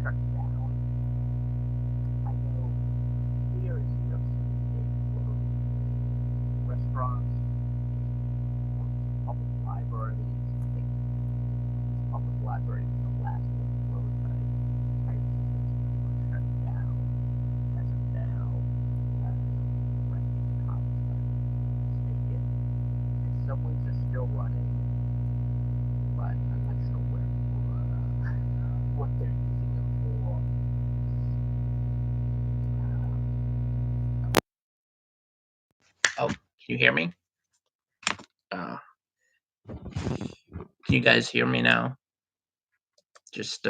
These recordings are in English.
shut down. I know here in New York City they closed restaurants, public libraries. I think public libraries was the last one closed, but I think shut down as of now. The rest of the comments are mistaken. And subways are still running, but I'm not sure what they're using them for. Oh, can you hear me? Uh, can you guys hear me now? Just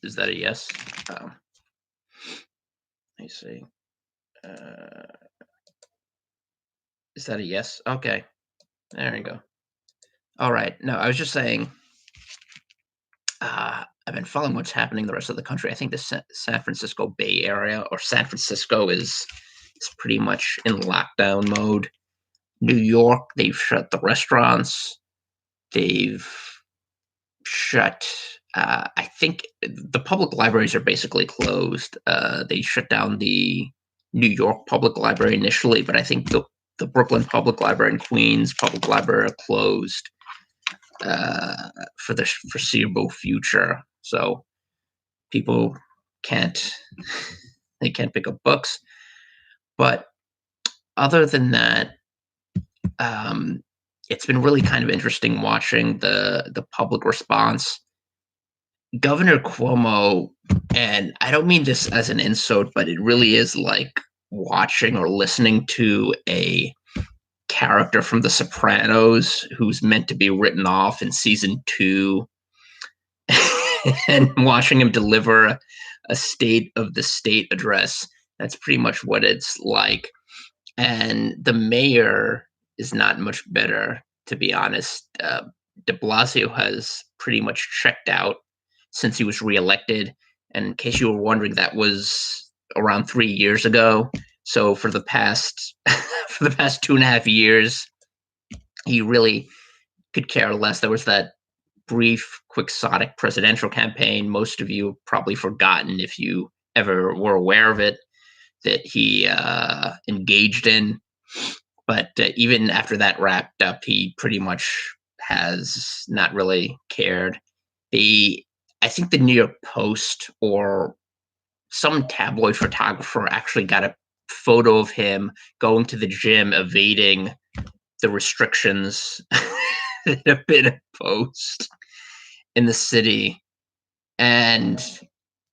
is that a yes? Let me see. Is that a yes? Okay, there you go. All right. No, I was just saying. I've been following what's happening in the rest of the country. I think the San Francisco Bay Area or San Francisco is pretty much in lockdown mode. New York, they've shut the restaurants. They've shut. I think the public libraries are basically closed. They shut down the New York Public Library initially, but I think the Brooklyn Public Library and Queens Public Library are closed for the foreseeable future. So people can't they can't pick up books. But other than that, it's been really kind of interesting watching the public response. Governor Cuomo, and I don't mean this as an insult, but it really is like watching or listening to a character from The Sopranos who's meant to be written off in season 2 and watching him deliver a state of the state address. That's pretty much what it's like. And the mayor is not much better, to be honest. De Blasio has pretty much checked out since he was reelected. And in case you were wondering, that was around 3 years ago. So for the past for the past 2.5 years, he really could care less. There was that brief, quixotic presidential campaign. Most of you have probably forgotten, if you ever were aware of it, that he engaged in. But even after that wrapped up, he pretty much has not really cared. I think the New York Post or some tabloid photographer actually got a photo of him going to the gym, evading the restrictions that have been imposed in the city. And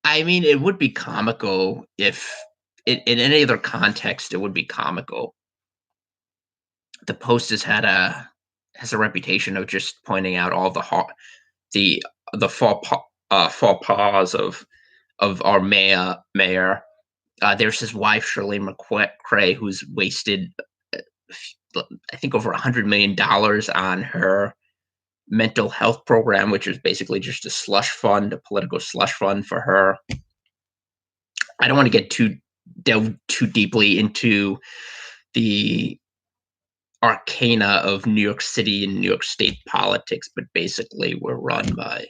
I mean, it would be comical if in any other context, it would be comical. The Post has a reputation of just pointing out all the the faux pas of our mayor. There's his wife Shirley McCrae, who's wasted, I think, over $100 million on her mental health program, which is basically just a slush fund, a political slush fund for her. I don't want to delve too deeply into the arcana of New York City and New York State politics, but basically we're run by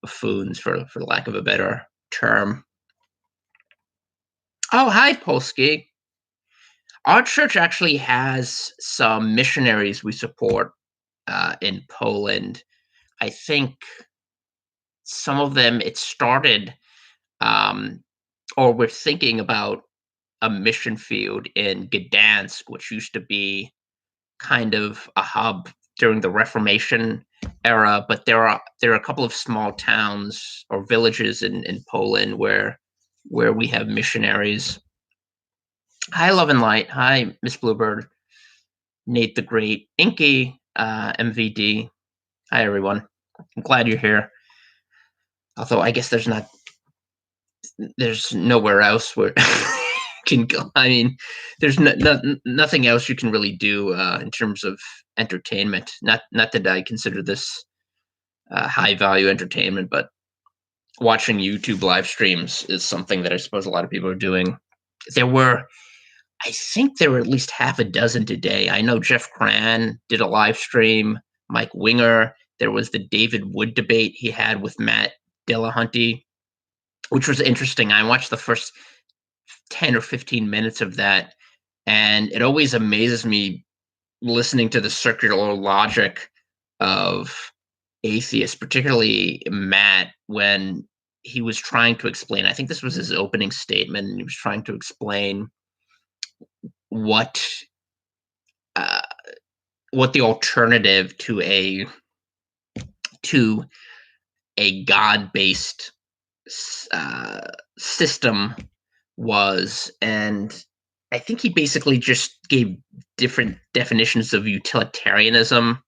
buffoons, for lack of a better term. Oh, hi, Polsky. Our church actually has some missionaries we support in Poland. I think some of them, it started, or we're thinking about a mission field in Gdansk, which used to be kind of a hub during the Reformation era. But there are a couple of small towns or villages in Poland where we have missionaries. Hi, Love and Light. Hi, Miss Bluebird. Nate the Great. Inky, MVD. Hi, everyone. I'm glad you're here. Although I guess there's nowhere else where can go. I mean, there's nothing else you can really do in terms of entertainment. Not that I consider this high value entertainment, but watching YouTube live streams is something that I suppose a lot of people are doing. I think there were at least half a dozen today. I know Jeff Cran did a live stream. Mike Winger There was the David Wood debate he had with Matt Dillahunty, which was interesting. I watched the first 10 or 15 minutes of that, and it always amazes me listening to the circular logic of atheists, particularly Matt, when he was trying to explain. I think this was his opening statement, and he was trying to explain what uh, what the alternative to a God-based uh, system was, and I think he basically just gave different definitions of utilitarianism,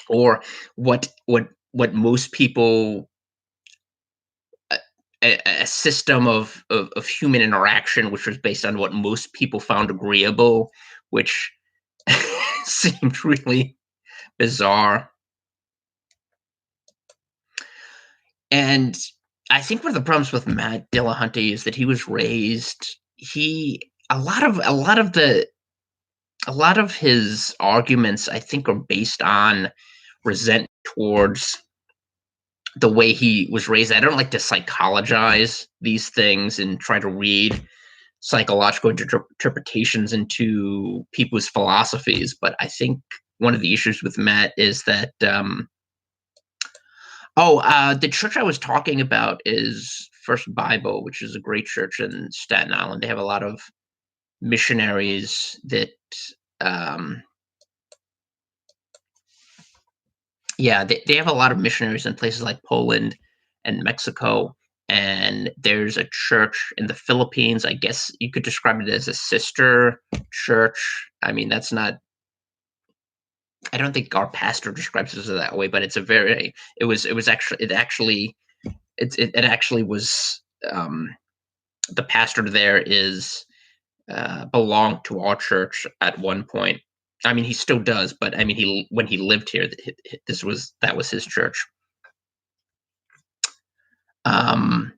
or what most people a system of human interaction which was based on what most people found agreeable, which seemed really bizarre. And I think one of the problems with Matt Dillahunty is that he was raised he a lot of his arguments I think are based on resent towards the way he was raised. I don't like to psychologize these things and try to read psychological interpretations into people's philosophies, but I think one of the issues with Matt is that the church I was talking about is First Bible, which is a great church in Staten Island. They have a lot of missionaries that um yeah, they have a lot of missionaries in places like Poland and Mexico. And there's a church in the Philippines. I guess you could describe it as a sister church. I mean, that's not, I don't think our pastor describes it that way, but it's a very, it was actually, it actually was, the pastor there is, belonged to our church at one point. I mean, he still does, but I mean, when he lived here, that was his church. Um,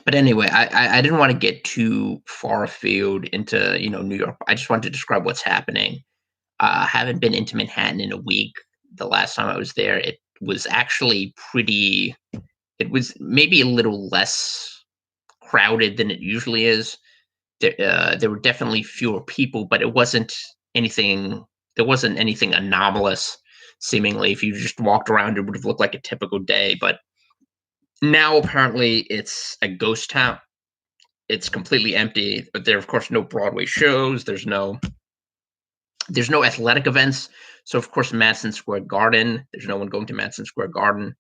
but anyway, I didn't want to get too far afield into New York. I just wanted to describe what's happening. I haven't been into Manhattan in a week. The last time I was there, it was actually pretty. It was maybe a little less crowded than it usually is. There were definitely fewer people, but it wasn't anything. There wasn't anything anomalous. Seemingly, if you just walked around, it would have looked like a typical day. But now apparently, it's a ghost town. It's completely empty. But there, are, of course, no Broadway shows. There's no athletic events. So of course, Madison Square Garden. There's no one going to Madison Square Garden.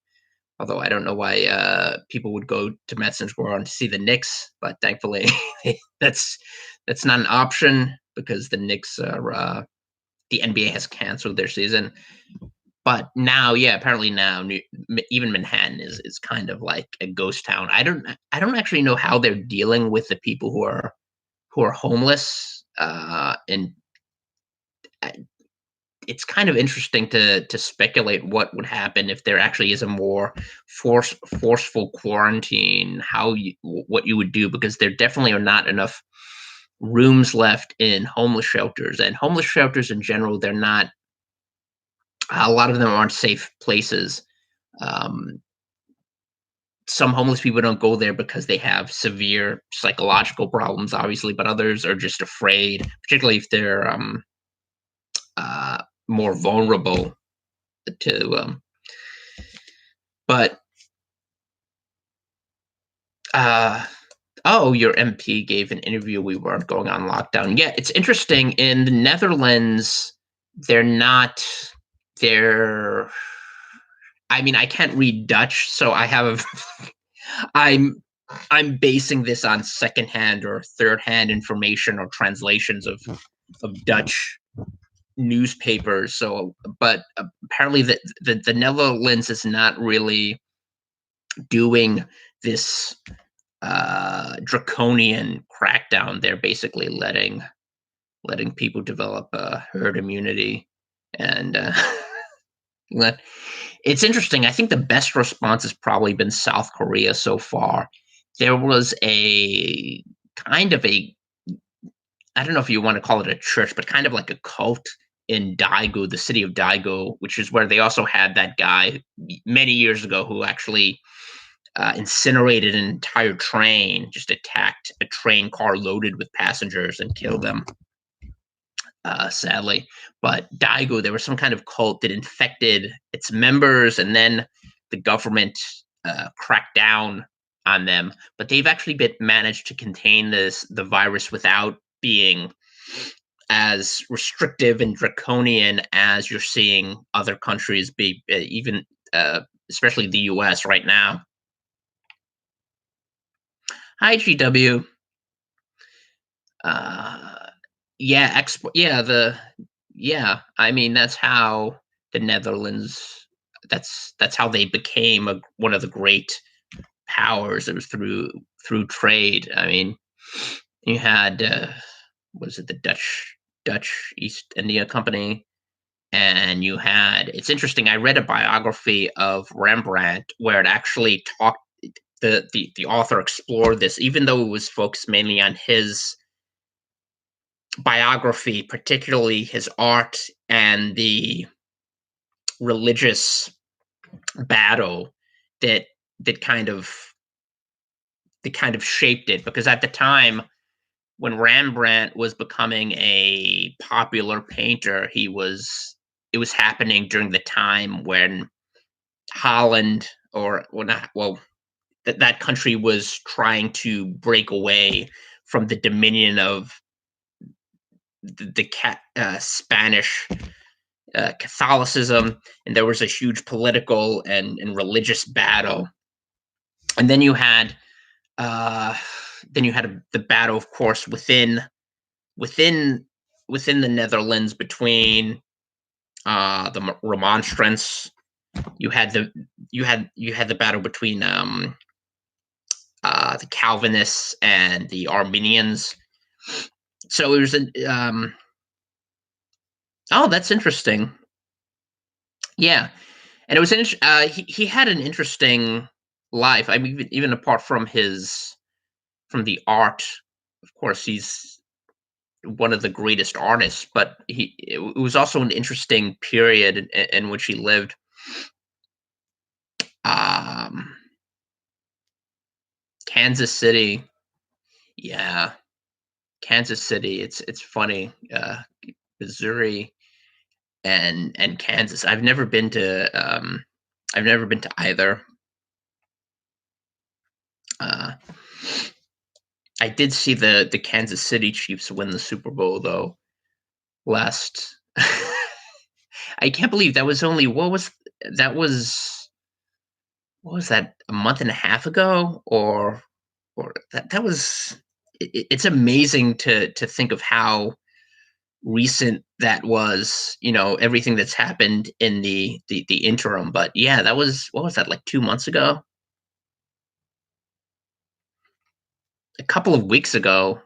Although I don't know why people would go to Madison Square Garden to see the Knicks, but thankfully that's not an option because the Knicks are the NBA has canceled their season. But now, yeah, apparently now even Manhattan is kind of like a ghost town. I don't actually know how they're dealing with the people who are homeless. And it's kind of interesting to speculate what would happen if there actually is a more forceful quarantine. What you would do, because there definitely are not enough rooms left in homeless shelters, and homeless shelters in general, they're not, a lot of them aren't safe places. Um, some homeless people don't go there because they have severe psychological problems, obviously, but others are just afraid, particularly if they're uh, more vulnerable to. But oh, your MP gave an interview. We weren't going on lockdown. Yeah, it's interesting. In the Netherlands, they're not. They're. I mean, I can't read Dutch, so I have. I'm I'm basing this on secondhand or third-hand information or translations of Dutch newspapers. So, but apparently the Netherlands is not really doing this draconian crackdown. They're basically letting people develop herd immunity, and it's interesting. I think the best response has probably been South Korea so far. There was a kind of a, I don't know if you want to call it a church, but kind of like a cult in Daegu, the city of Daegu, which is where they also had that guy many years ago who actually incinerated an entire train, just attacked a train car loaded with passengers and killed them, sadly. But Daegu, there was some kind of cult that infected its members, and then the government cracked down on them. But they've actually managed to contain the virus without being as restrictive and draconian as you're seeing other countries be, even especially the U.S. right now. Hi, GW. Uh, yeah, yeah. I mean, that's how the Netherlands. That's how they became one of the great powers. It was through trade. I mean, you had was it the Dutch East India Company, and you had. It's interesting. I read a biography of Rembrandt where it actually talked. The author explored this, even though it was focused mainly on his biography, particularly his art and the religious battle that that kind of shaped it. Because at the time when Rembrandt was becoming a popular painter, it was happening during the time when Holland, or well, not, well, that country was trying to break away from the dominion of the Spanish Catholicism, and there was a huge political and religious battle. And uh, then you had the battle, of course, within within the Netherlands between the Remonstrants. You had the battle between the Calvinists and the Arminians. So it was an oh, that's interesting. Yeah, and it was he had an interesting life. I mean, even apart from from the art, of course, he's one of the greatest artists. But it was also an interesting period in which he lived. Um, Kansas City, yeah, Kansas City. It's funny. Missouri and Kansas. I've never been to either. Uh, I did see the Kansas City Chiefs win the Super Bowl though last. I can't believe that was only that was what was that, a month and a half ago, or that was. It's amazing to think of how recent that was. Everything that's happened in the interim. But yeah, that was, what was that, like 2 months ago, a couple of weeks ago.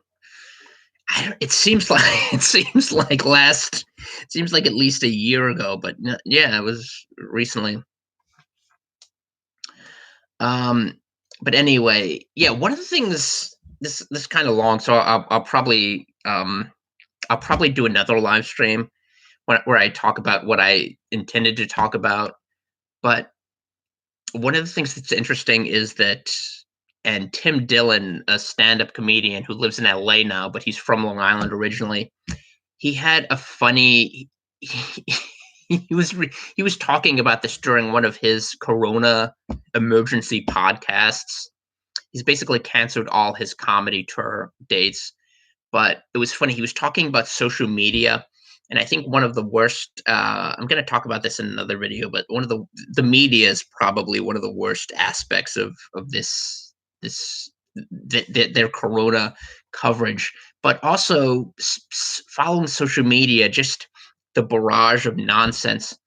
It seems like it seems like at least a year ago, but yeah, it was recently. Um, but anyway, yeah, one of the things, this kind of long, so I'll probably do another live stream where I talk about what I intended to talk about. But one of the things that's interesting is that, and Tim Dillon, a stand-up comedian who lives in LA now, but he's from Long Island originally, he had a funny. He was talking about this during one of his Corona emergency podcasts. He's basically canceled all his comedy tour dates, but it was funny. He was talking about social media, and I think one of the worst. I'm going to talk about this in another video, but one of the media is probably one of the worst aspects of this their Corona coverage, but also following social media, just the barrage of nonsense.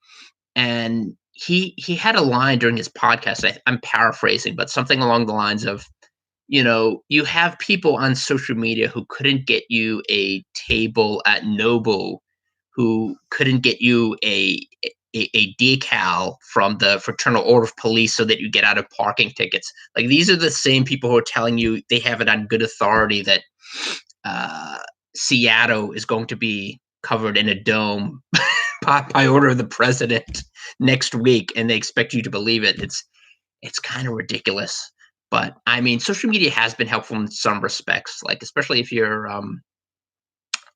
And he had a line during his podcast. I'm paraphrasing, but something along the lines of, you have people on social media who couldn't get you a table at Noble, who couldn't get you a decal from the Fraternal Order of Police so that you get out of parking tickets. Like, these are the same people who are telling you, they have it on good authority, that Seattle is going to be covered in a dome by order of the president next week, and they expect you to believe it. It's kind of ridiculous. But I mean, social media has been helpful in some respects, like especially if you're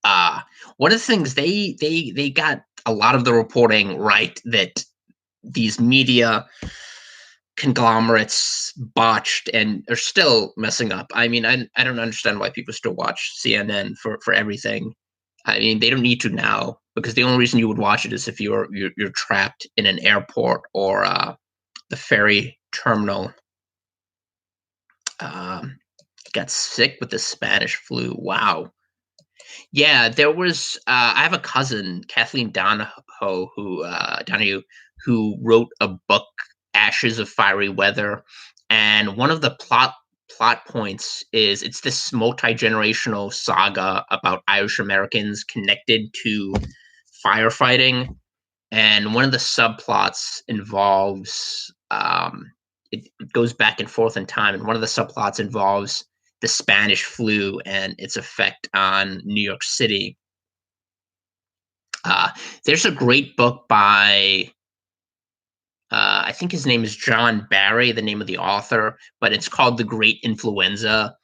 uh one of the things they got a lot of the reporting right that these media conglomerates botched and are still messing up. I mean, I don't understand why people still watch CNN for everything. I mean, they don't need to now because the only reason you would watch it is if you're trapped in an airport or the ferry terminal. Um, got sick with the Spanish flu. Wow. Yeah, there was. I have a cousin, Kathleen Donahoe, who wrote a book, Ashes of Fiery Weather, and one of the plot points is it's this multi generational saga about Irish Americans connected to firefighting, and one of the subplots involves it goes back and forth in time, and one of the subplots involves the Spanish flu and its effect on New York City. Uh, there's a great book by I think his name is John Barry, the name of the author, but it's called The Great Influenza,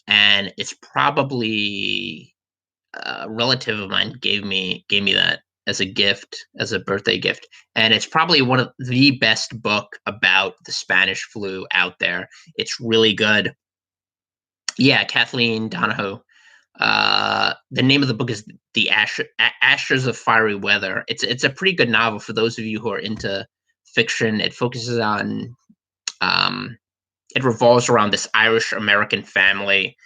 and it's probably a relative of mine gave me that as a gift, as a birthday gift, and it's probably one of the best book about the Spanish flu out there. It's really good. Yeah, Kathleen Donahoe. The name of the book is Ashes of Fiery Weather. It's a pretty good novel for those of you who are into fiction. It focuses on um, it revolves around this Irish American family,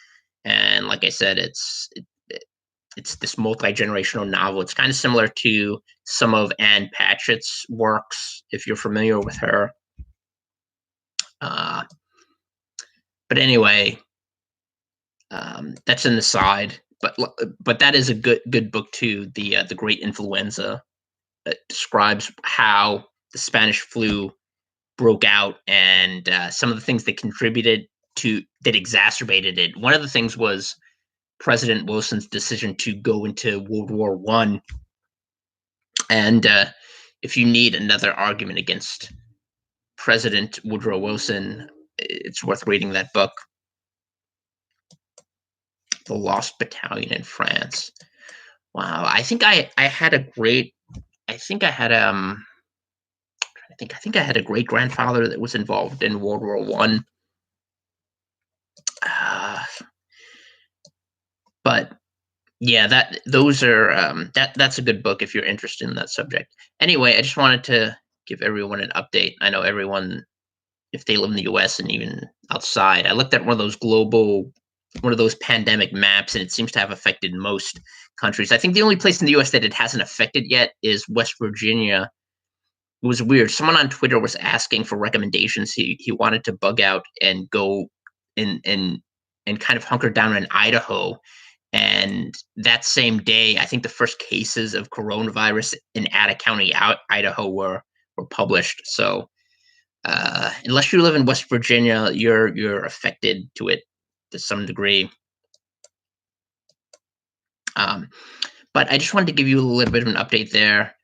and like I said, it's this multi generational novel. It's kind of similar to some of Anne Patchett's works, if you're familiar with her. Uh, but anyway, that's an aside. But that is a good book too. The Great Influenza. It describes how the Spanish flu broke out and some of the things that contributed to that exacerbated it. One of the things was President Wilson's decision to go into World War One. And if you need another argument against President Woodrow Wilson, it's worth reading that book, The Lost Battalion in France. Wow, I had a great. I think I had I think I had a great grandfather that was involved in World War One. But yeah, that's a good book if you're interested in that subject. Anyway, I just wanted to give everyone an update. I know everyone, if they live in the U.S. and even outside, I looked at one of those pandemic maps, and it seems to have affected most countries. I think the only place in the U.S. that it hasn't affected yet is West Virginia. It was weird. Someone on Twitter was asking for recommendations. He wanted to bug out and go and kind of hunker down in Idaho. And that same day, I think the first cases of coronavirus in Ada County, Idaho, were published. So unless you live in West Virginia, you're affected to it to some degree. But I just wanted to give you a little bit of an update there.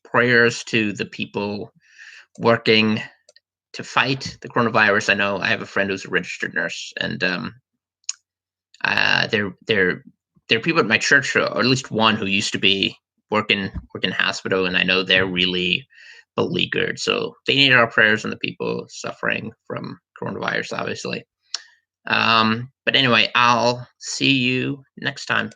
Prayers to the people working to fight the coronavirus. I know I have a friend who's a registered nurse, and there are people at my church, or at least one who used to be working hospital, and I know they're really beleaguered. So they need our prayers and the people suffering from coronavirus, obviously. But anyway, I'll see you next time.